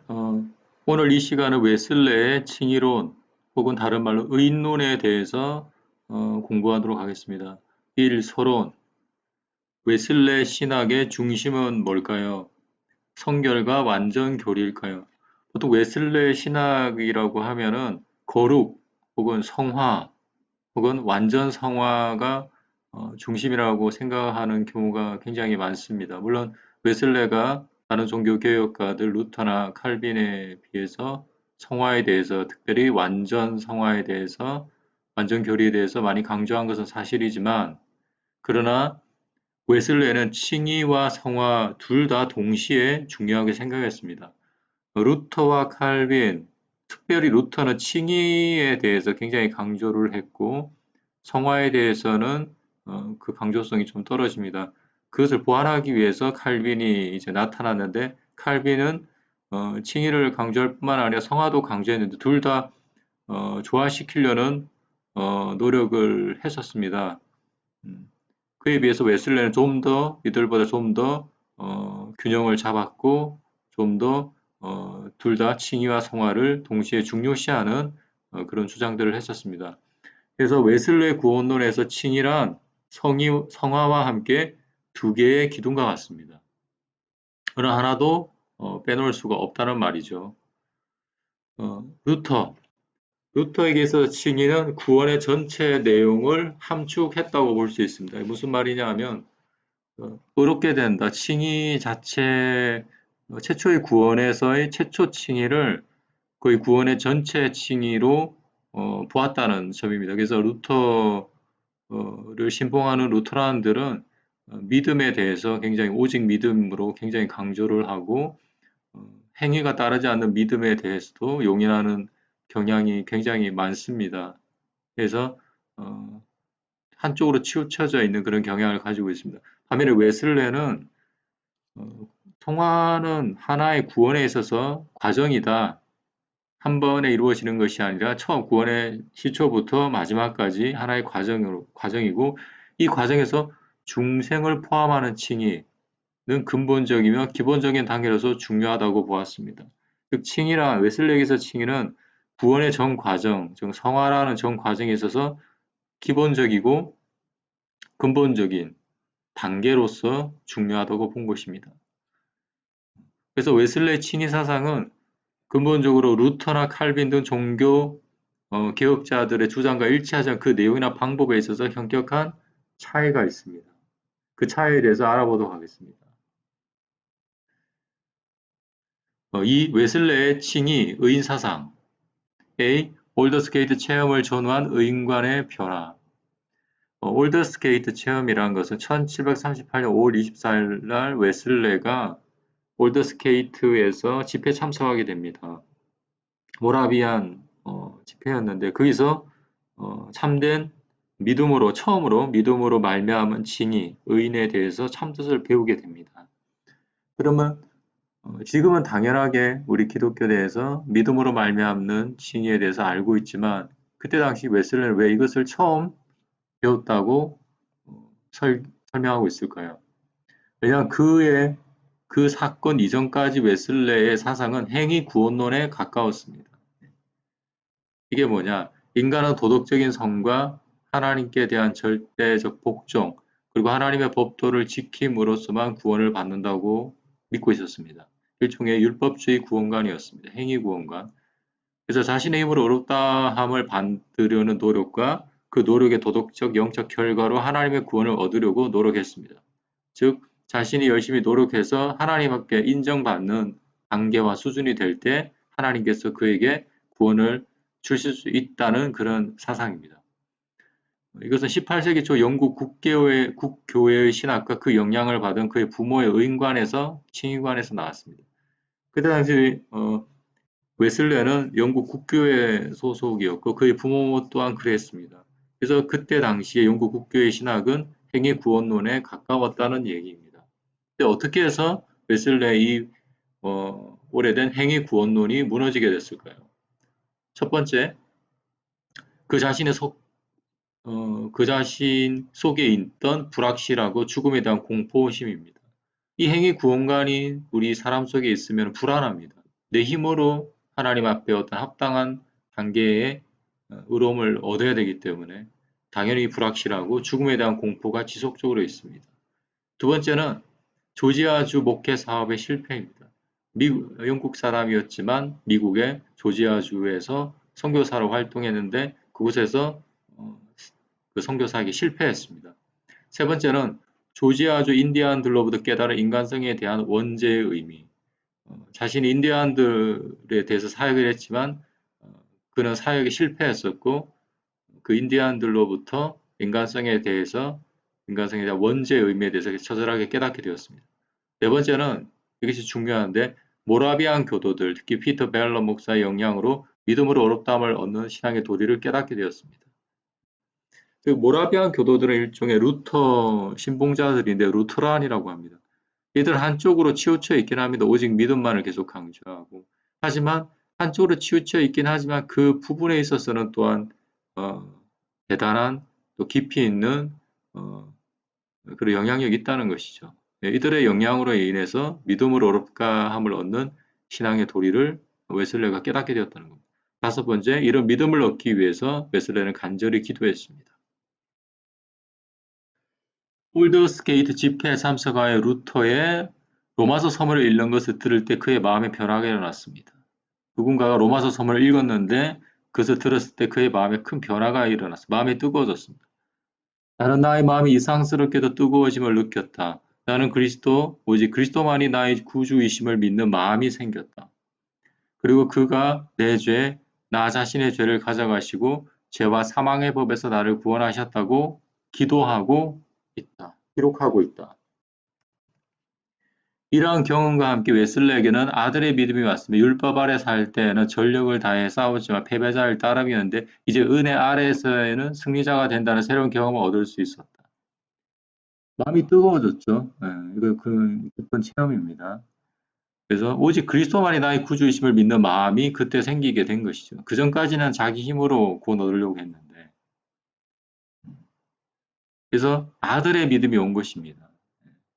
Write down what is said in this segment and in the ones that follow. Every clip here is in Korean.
어, 오늘 이 시간은 웨슬레의 칭의론 혹은 다른 말로 의인론에 대해서 공부하도록 하겠습니다. 1. 서론. 웨슬레 신학의 중심은 뭘까요? 성결과 완전 교리일까요? 보통 웨슬레 신학이라고 하면은 거룩 혹은 성화 혹은 완전 성화가 중심이라고 생각하는 경우가 굉장히 많습니다. 물론 웨슬레가 다른 종교 개혁가들 루터나 칼빈에 비해서 성화에 대해서 특별히 완전 성화에 대해서 완전 교리에 대해서 많이 강조한 것은 사실이지만 그러나 웨슬레는 칭의와 성화 둘 다 동시에 중요하게 생각했습니다. 루터와 칼빈, 특별히 루터는 칭의에 대해서 굉장히 강조를 했고 성화에 대해서는 그 강조성이 좀 떨어집니다. 그것을 보완하기 위해서 칼빈이 이제 나타났는데 칼빈은 칭의를 강조할 뿐만 아니라 성화도 강조했는데 둘 다 조화시키려는 노력을 했었습니다. 그에 비해서 웨슬레는 좀 더 이들보다 좀 더 균형을 잡았고 좀 더 둘 다 칭의와 성화를 동시에 중요시하는 그런 주장들을 했었습니다. 그래서 웨슬레 구원론에서 칭의란 성화와 함께 두 개의 기둥과 같습니다. 어느 하나도 빼놓을 수가 없다는 말이죠. 루터, 루터에게서 칭의는 구원의 전체 내용을 함축했다고 볼 수 있습니다. 무슨 말이냐 하면 의롭게 된다. 칭의 자체, 최초의 구원에서의 최초 칭의를 거의 구원의 전체 칭의로 보았다는 점입니다. 그래서 루터를 신봉하는 루터란들은 믿음에 대해서 굉장히 오직 믿음으로 굉장히 강조를 하고 행위가 따르지 않는 믿음에 대해서도 용인하는 경향이 굉장히 많습니다. 그래서 어, 한쪽으로 치우쳐져 있는 그런 경향을 가지고 있습니다. 반면에 웨슬레는 통화는 하나의 구원에 있어서 과정이다. 한 번에 이루어지는 것이 아니라 처음 구원의 시초부터 마지막까지 하나의 과정이고 이 과정에서 중생을 포함하는 칭의는 근본적이며 기본적인 단계로서 중요하다고 보았습니다. 즉 칭의란 웨슬렉에서 칭의는 구원의 전 과정, 즉 성화라는 전 과정에 있어서 기본적이고 근본적인 단계로서 중요하다고 본 것입니다. 그래서 웨슬레의 칭의 사상은 근본적으로 루터나 칼빈 등 종교 개혁자들의 주장과 일치하지 않은 그 내용이나 방법에 있어서 현격한 차이가 있습니다. 그 차이에 대해서 알아보도록 하겠습니다. 이 웨슬레의 칭의 의인 사상 A. 올더스게이트 체험을 전후한 의인관의 변화 올더스게이트 체험이라는 것은 1738년 5월 24일 날 웨슬레가 올더스게이트에서 집회 참석하게 됩니다. 모라비안 집회였는데 거기서 참된 믿음으로 처음으로 믿음으로 말미암은 칭의, 의인에 대해서 참뜻을 배우게 됩니다. 그러면 지금은 당연하게 우리 기독교대에서 믿음으로 말미암는 칭의에 대해서 알고 있지만 그때 당시 웨슬레는 왜 이것을 처음 배웠다고 설명하고 있을까요? 왜냐하면 그 사건 이전까지 웨슬레의 사상은 행위 구원론에 가까웠습니다. 이게 뭐냐? 인간은 도덕적인 성과 하나님께 대한 절대적 복종, 그리고 하나님의 법도를 지킴으로써만 구원을 받는다고 믿고 있었습니다. 일종의 율법주의 구원관이었습니다. 행위 구원관. 그래서 자신의 힘으로 의롭다함을 받으려는 노력과 그 노력의 도덕적 영적 결과로 하나님의 구원을 얻으려고 노력했습니다. 즉 자신이 열심히 노력해서 하나님께 인정받는 단계와 수준이 될 때 하나님께서 그에게 구원을 주실 수 있다는 그런 사상입니다. 이것은 18세기 초 영국 국교회의 신학과 그 영향을 받은 그의 부모의 의인관에서 칭의관에서 나왔습니다. 그때 당시 웨슬레는 영국 국교회 소속이었고 그의 부모 또한 그랬습니다. 그래서 그때 당시에 영국 국교회 신학은 행위 구원론에 가까웠다는 얘기입니다. 근데 어떻게 해서 웨슬레의 오래된 행위 구원론이 무너지게 됐을까요? 첫 번째, 그 자신의 그 자신 속에 있던 불확실하고 죽음에 대한 공포심입니다. 이 행위 구원관이 우리 사람 속에 있으면 불안합니다. 내 힘으로 하나님 앞에 어떤 합당한 단계의 의로움을 얻어야 되기 때문에 당연히 불확실하고 죽음에 대한 공포가 지속적으로 있습니다. 두 번째는 조지아주 목회 사업의 실패입니다. 영국 사람이었지만 미국의 조지아주에서 선교사로 활동했는데 그곳에서 그 선교사에게 실패했습니다. 세 번째는 조지아주 인디안들로부터 깨달은 인간성에 대한 원죄의 의미. 자신이 인디안들에 대해서 사역을 했지만 그는 사역에 실패했었고 그 인디안들로부터 인간성에 대한 원죄의 의미에 대해서 처절하게 깨닫게 되었습니다. 네 번째는 이것이 중요한데 모라비안 교도들, 특히 피터 벨러 목사의 영향으로 믿음으로 어렵다함을 얻는 신앙의 도리를 깨닫게 되었습니다. 그 모라비안 교도들은 일종의 루터 신봉자들인데 루터란이라고 합니다. 이들 한쪽으로 치우쳐 있긴 합니다. 오직 믿음만을 계속 강조하고. 하지만 한쪽으로 치우쳐 있긴 하지만 그 부분에 있어서는 또한 대단한 또 깊이 있는 그런 영향력이 있다는 것이죠. 이들의 영향으로 인해서 믿음으로 어렵다함을 얻는 신앙의 도리를 웨슬레가 깨닫게 되었다는 겁니다. 다섯 번째, 이런 믿음을 얻기 위해서 웨슬레는 간절히 기도했습니다. 올드스게이트 집회에 참석하여 루터의 로마서 서문을 읽는 것을 들을 때 그의 마음에 변화가 일어났습니다. 누군가가 로마서 서문을 읽었는데 그것을 들었을 때 그의 마음에 큰 변화가 일어났습니다. 마음이 뜨거워졌습니다. 나는 나의 마음이 이상스럽게도 뜨거워짐을 느꼈다. 나는 오직 그리스도만이 나의 구주이심을 믿는 마음이 생겼다. 그리고 그가 내 죄, 나 자신의 죄를 가져가시고 죄와 사망의 법에서 나를 구원하셨다고 기도하고 있다. 기록하고 있다. 이러한 경험과 함께 웨슬레에게는 아들의 믿음이 왔습니다. 율법 아래 살 때에는 전력을 다해 싸웠지만 패배자일 따름이었는데 이제 은혜 아래에서는 승리자가 된다는 새로운 경험을 얻을 수 있었다. 마음이 뜨거워졌죠. 이거 깊은 체험입니다. 그래서 오직 그리스도만이 나의 구주이심을 믿는 마음이 그때 생기게 된 것이죠. 그 전까지는 자기 힘으로 구원 얻으려고 했는데 그래서 아들의 믿음이 온 것입니다.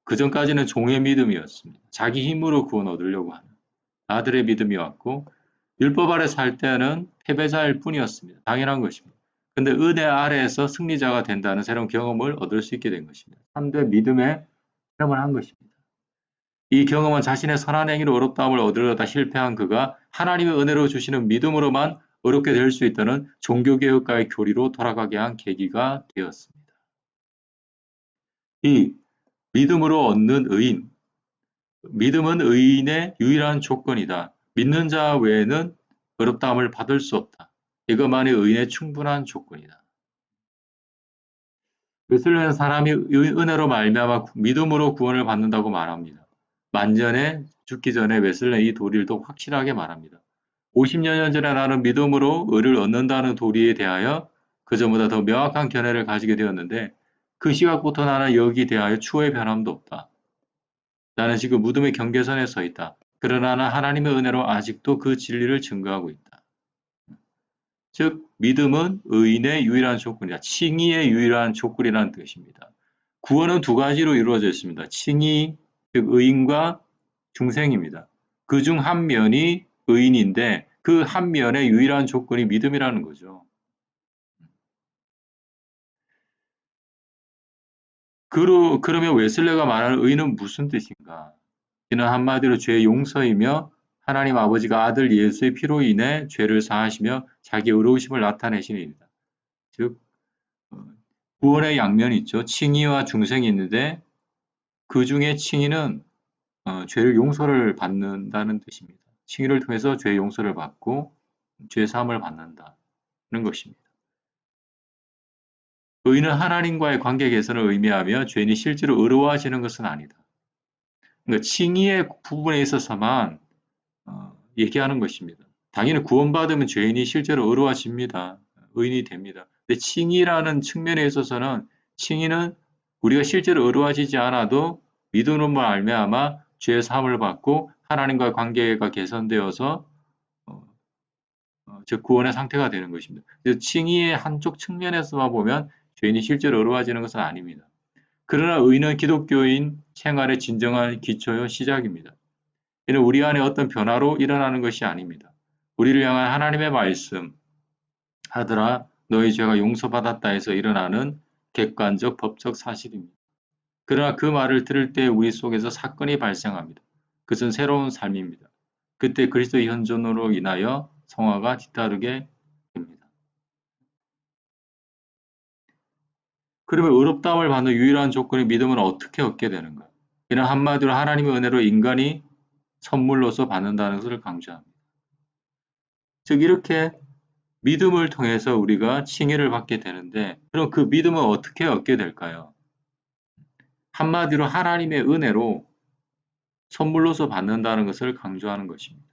그 전까지는 종의 믿음이었습니다. 자기 힘으로 구원 얻으려고 하는 아들의 믿음이 왔고 율법 아래 살 때는 패배자일 뿐이었습니다. 당연한 것입니다. 근데 은혜 아래에서 승리자가 된다는 새로운 경험을 얻을 수 있게 된 것입니다. 3대 믿음의 체험을 한 것입니다. 이 경험은 자신의 선한 행위로 어렵다함을 얻으려다 실패한 그가 하나님의 은혜로 주시는 믿음으로만 어렵게 될 수 있다는 종교개혁가의 교리로 돌아가게 한 계기가 되었습니다. 이 믿음으로 얻는 의인. 믿음은 의인의 유일한 조건이다. 믿는 자 외에는 어렵다함을 받을 수 없다. 이것만이 의인의 충분한 조건이다. 웨슬레는 사람이 은혜로 말미암아 믿음으로 구원을 받는다고 말합니다. 만전에 죽기 전에 웨슬레는 이 도리를 더 확실하게 말합니다. 50여 년 전에 나는 믿음으로 의를 얻는다는 도리에 대하여 그전보다 더 명확한 견해를 가지게 되었는데 그 시각부터 나는 여기 대하여 추호의 변함도 없다. 나는 지금 무덤의 경계선에 서 있다. 그러나 나는 하나님의 은혜로 아직도 그 진리를 증거하고 있다. 즉 믿음은 의인의 유일한 조건이다. 칭의의 유일한 조건이라는 뜻입니다. 구원은 두 가지로 이루어져 있습니다. 칭의, 즉 의인과 중생입니다. 그 중 한 면이 의인인데 그 한 면의 유일한 조건이 믿음이라는 거죠. 그러면 웨슬레가 말하는 의는 무슨 뜻인가? 이는 한마디로 죄의 용서이며 하나님 아버지가 아들 예수의 피로 인해 죄를 사하시며 자기의 의로우심을 나타내시는 일이다. 즉 구원의 양면이 있죠. 칭의와 중생이 있는데 그 중에 칭의는 죄를 용서를 받는다는 뜻입니다. 칭의를 통해서 죄의 용서를 받고 죄 사함을 받는다는 것입니다. 의는 하나님과의 관계 개선을 의미하며 죄인이 실제로 의로워지는 것은 아니다. 그러니까 칭의의 부분에 있어서만 얘기하는 것입니다. 당연히 구원받으면 죄인이 실제로 의로워집니다. 의인이 됩니다. 근데 칭의라는 측면에 있어서는 칭의는 우리가 실제로 의로워지지 않아도 믿음으로 말미암아 죄의 사함을 받고 하나님과의 관계가 개선되어서 즉 구원의 상태가 되는 것입니다. 그래서 칭의의 한쪽 측면에서만 보면 죄인이 실제로 의로워지는 것은 아닙니다. 그러나 의는 기독교인 생활의 진정한 기초요 시작입니다. 이는 우리 안에 어떤 변화로 일어나는 것이 아닙니다. 우리를 향한 하나님의 말씀, 하더라 너희 죄가 용서받았다 해서 일어나는 객관적 법적 사실입니다. 그러나 그 말을 들을 때 우리 속에서 사건이 발생합니다. 그것은 새로운 삶입니다. 그때 그리스도의 현존으로 인하여 성화가 뒤따르게 됩니다. 그러면 의롭다함을 받는 유일한 조건이 믿음은 어떻게 얻게 되는가? 이는 한마디로 하나님의 은혜로 인간이 선물로서 받는다는 것을 강조합니다. 즉 이렇게 믿음을 통해서 우리가 칭의를 받게 되는데 그럼 그 믿음은 어떻게 얻게 될까요? 한마디로 하나님의 은혜로 선물로서 받는다는 것을 강조하는 것입니다.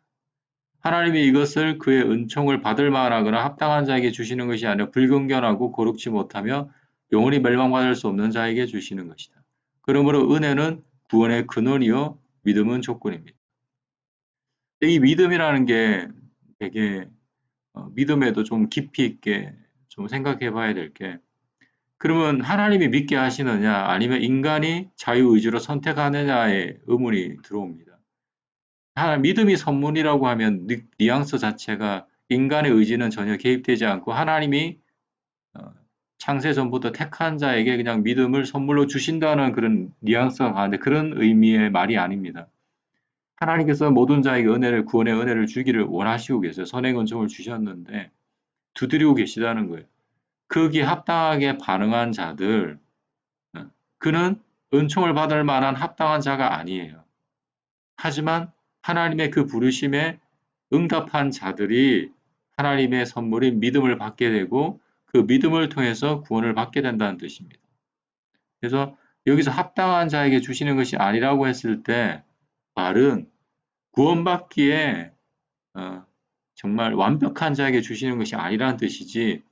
하나님이 이것을 그의 은총을 받을 만하거나 합당한 자에게 주시는 것이 아니라 불경건하고 거룩지 못하며 영원히 멸망받을 수 없는 자에게 주시는 것이다. 그러므로 은혜는 구원의 근원이요 믿음은 조건입니다. 이 믿음이라는 게 되게 믿음에도 좀 깊이 있게 좀 생각해 봐야 될 게 그러면 하나님이 믿게 하시느냐 아니면 인간이 자유의지로 선택하느냐의 의문이 들어옵니다. 믿음이 선물이라고 하면 뉘앙스 자체가 인간의 의지는 전혀 개입되지 않고 하나님이 창세 전부터 택한 자에게 그냥 믿음을 선물로 주신다는 그런 뉘앙스가 가는데 그런 의미의 말이 아닙니다. 하나님께서 모든 자에게 은혜를 구원의 은혜를 주기를 원하시고 계세요. 선행 은총을 주셨는데 두드리고 계시다는 거예요. 거기에 합당하게 반응한 자들 그는 은총을 받을 만한 합당한 자가 아니에요. 하지만 하나님의 그 부르심에 응답한 자들이 하나님의 선물인 믿음을 받게 되고 그 믿음을 통해서 구원을 받게 된다는 뜻입니다. 그래서 여기서 합당한 자에게 주시는 것이 아니라고 했을 때 말은 구원받기에 정말 완벽한 자에게 주시는 것이 아니라는 뜻이지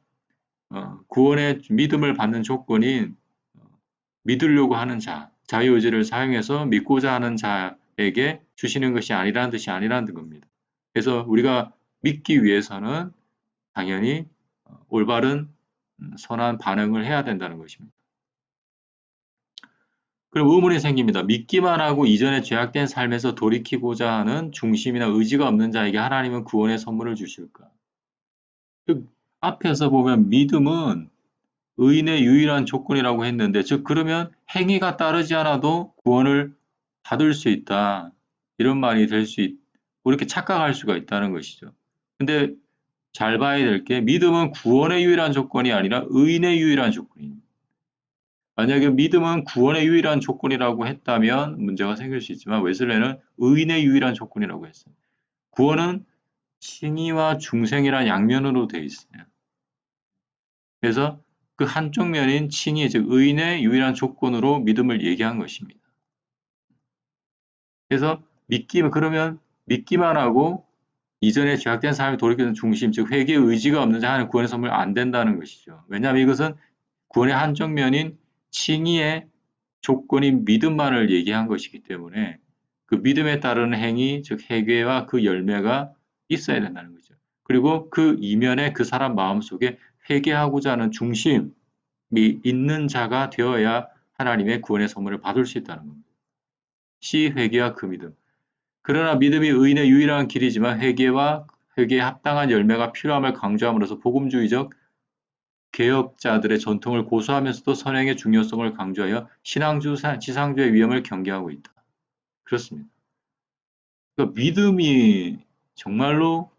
구원의 믿음을 받는 조건인 믿으려고 하는 자, 자유의지를 사용해서 믿고자 하는 자에게 주시는 것이 아니라는 뜻이 아니라는 겁니다. 그래서 우리가 믿기 위해서는 당연히 올바른 선한 반응을 해야 된다는 것입니다. 그럼 의문이 생깁니다. 믿기만 하고 이전에 죄악된 삶에서 돌이키고자 하는 중심이나 의지가 없는 자에게 하나님은 구원의 선물을 주실까? 즉 앞에서 보면 믿음은 의인의 유일한 조건이라고 했는데 즉 그러면 행위가 따르지 않아도 구원을 받을 수 있다. 이런 말이 될 수 있고 이렇게 착각할 수가 있다는 것이죠. 근데 잘 봐야 될 게 믿음은 구원의 유일한 조건이 아니라 의인의 유일한 조건입니다. 만약에 믿음은 구원의 유일한 조건이라고 했다면 문제가 생길 수 있지만 웨슬레는 의인의 유일한 조건이라고 했어요. 구원은 칭의와 중생이란 양면으로 되어 있어요. 그래서 그 한쪽 면인 칭의, 즉 의인의 유일한 조건으로 믿음을 얘기한 것입니다. 그래서 그러면 믿기만 하고 이전에 죄악된 삶을 돌이키는 중심, 즉 회개의 의지가 없는 자는 구원의 선물 안 된다는 것이죠. 왜냐하면 이것은 구원의 한쪽 면인 칭의의 조건인 믿음만을 얘기한 것이기 때문에 그 믿음에 따르는 행위, 즉 회개와 그 열매가 있어야 된다는 거죠. 그리고 그 이면에 그 사람 마음속에 회개하고자 하는 중심이 있는 자가 되어야 하나님의 구원의 선물을 받을 수 있다는 겁니다. 회개와 그 믿음. 그러나 믿음이 의인의 유일한 길이지만 회개에 합당한 열매가 필요함을 강조함으로써 복음주의적 개혁자들의 전통을 고수하면서도 선행의 중요성을 강조하여 지상주의 위험을 경계하고 있다. 그렇습니다. 그러니까 믿음이 정말로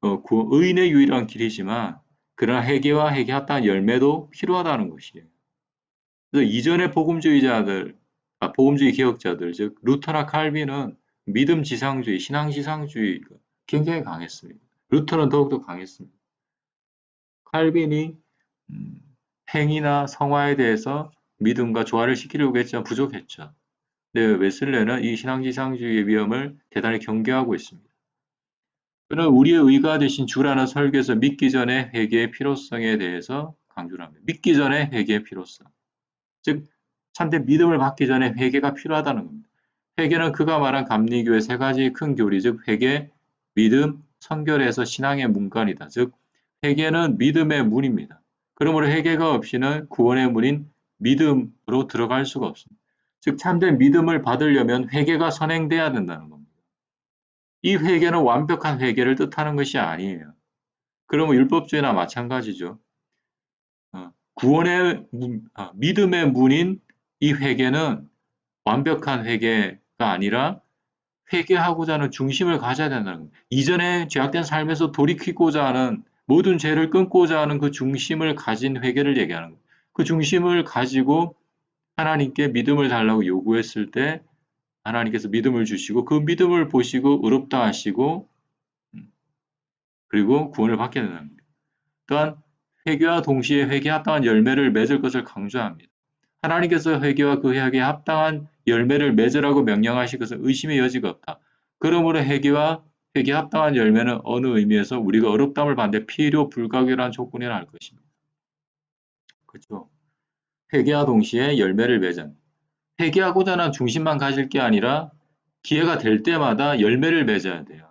의인의 유일한 길이지만 그러나 회개와 회개에 합당한 열매도 필요하다는 것이에요. 그래서 이전의 복음주의 개혁자들, 즉 루터나 칼빈은 믿음 지상주의, 신앙 지상주의가 굉장히 강했습니다. 루터는 더욱더 강했습니다. 칼빈이 행위나 성화에 대해서 믿음과 조화를 시키려고 했지만 부족했죠. 근데 웨슬레는 이 신앙 지상주의의 위험을 대단히 경계하고 있습니다. 그는 우리의 의가 되신 주라는 설교에서 믿기 전에 회개의 필요성에 대해서 강조를 합니다. 믿기 전에 회개의 필요성. 즉 참된 믿음을 받기 전에 회개가 필요하다는 겁니다. 회개는 그가 말한 감리교의 세 가지 큰 교리, 즉 회개, 믿음, 선결에서 신앙의 문간이다. 즉 회개는 믿음의 문입니다. 그러므로 회개가 없이는 구원의 문인 믿음으로 들어갈 수가 없습니다. 즉 참된 믿음을 받으려면 회개가 선행돼야 된다는 겁니다. 이 회개는 완벽한 회개를 뜻하는 것이 아니에요. 그러면 율법주의나 마찬가지죠. 구원의 믿음의 문인 이 회개는 완벽한 회개가 아니라 회개하고자 하는 중심을 가져야 된다는 겁니다. 이전에 죄악된 삶에서 돌이키고자 하는 모든 죄를 끊고자 하는 그 중심을 가진 회개를 얘기하는 거예요. 그 중심을 가지고 하나님께 믿음을 달라고 요구했을 때 하나님께서 믿음을 주시고 그 믿음을 보시고 의롭다 하시고 그리고 구원을 받게 되는 겁니다. 또한 회개와 동시에 회개에 합당한 열매를 맺을 것을 강조합니다. 하나님께서 회개와 그 회개에 합당한 열매를 맺으라고 명령하신 것은 의심의 여지가 없다. 그러므로 회개와 회개에 합당한 열매는 어느 의미에서 우리가 어렵담을 받는데 필요 불가결한 조건이라 할 것입니다. 그렇죠? 회개와 동시에 열매를 맺은 회개하고자 하는 중심만 가질 게 아니라 기회가 될 때마다 열매를 맺어야 돼요.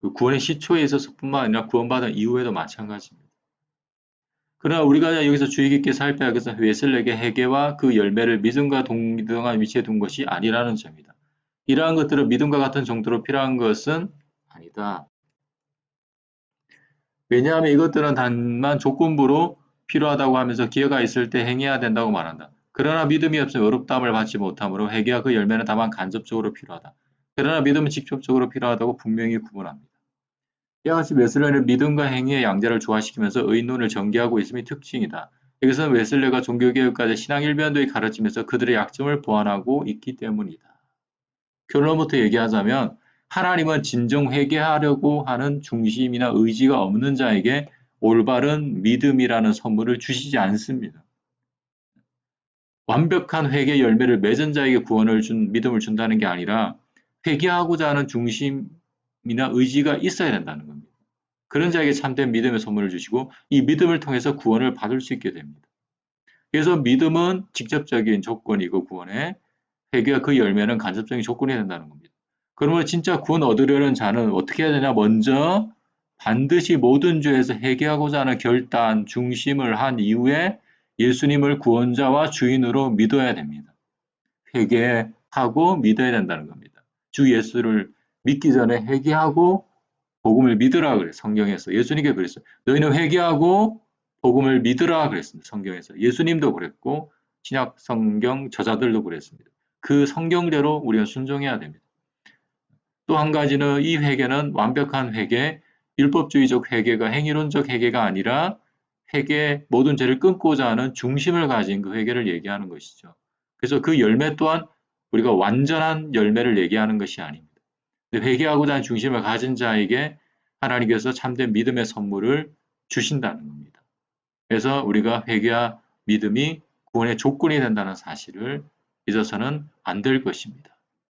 그 구원의 시초에 있어서뿐만 아니라 구원받은 이후에도 마찬가지입니다. 그러나 우리가 여기서 주의 깊게 살펴야 할 것은 웨슬렉의 회개와 그 열매를 믿음과 동등한 위치에 둔 것이 아니라는 점이다. 이러한 것들은 믿음과 같은 정도로 필요한 것은 아니다. 왜냐하면 이것들은 단만 조건부로 필요하다고 하면서 기회가 있을 때 행해야 된다고 말한다. 그러나 믿음이 없으면 어렵다함을 받지 못하므로 회개와 그 열매는 다만 간접적으로 필요하다. 그러나 믿음은 직접적으로 필요하다고 분명히 구분합니다. 이와 같이 웨슬레는 믿음과 행위의 양자를 조화시키면서 의인론을 전개하고 있음이 특징이다. 이것은 웨슬레가 종교개혁가의 신앙 일변도의 가르침에서 그들의 약점을 보완하고 있기 때문이다. 결론부터 얘기하자면 하나님은 진정 회개하려고 하는 중심이나 의지가 없는 자에게 올바른 믿음이라는 선물을 주시지 않습니다. 완벽한 회개 열매를 맺은 자에게 구원을 믿음을 준다는 게 아니라 회개하고자 하는 중심이나 의지가 있어야 된다는 겁니다. 그런 자에게 참된 믿음의 선물을 주시고 이 믿음을 통해서 구원을 받을 수 있게 됩니다. 그래서 믿음은 직접적인 조건이고 구원의 회개와 그 열매는 간접적인 조건이 된다는 겁니다. 그러면 진짜 구원 얻으려는 자는 어떻게 해야 되냐? 먼저 반드시 모든 죄에서 회개하고자 하는 결단, 중심을 한 이후에 예수님을 구원자와 주인으로 믿어야 됩니다. 회개하고 믿어야 된다는 겁니다. 주 예수를 믿기 전에 회개하고 복음을 믿으라 그래요. 성경에서. 예수님께 그랬어요. 너희는 회개하고 복음을 믿으라 그랬습니다. 성경에서. 예수님도 그랬고 신약 성경 저자들도 그랬습니다. 그 성경대로 우리가 순종해야 됩니다. 또 한 가지는 이 회개는 완벽한 회개, 율법주의적 회개가 행위론적 회개가 아니라 회개, 모든 죄를 끊고자 하는 중심을 가진 그 회개를 얘기하는 것이죠. 그래서 그 열매 또한 우리가 완전한 열매를 얘기하는 것이 아닙니다. 회개하고자 하는 중심을 가진 자에게 하나님께서 참된 믿음의 선물을 주신다는 겁니다. 그래서 우리가 회개와 믿음이 구원의 조건이 된다는 사실을 잊어서는 안 될 것입니다.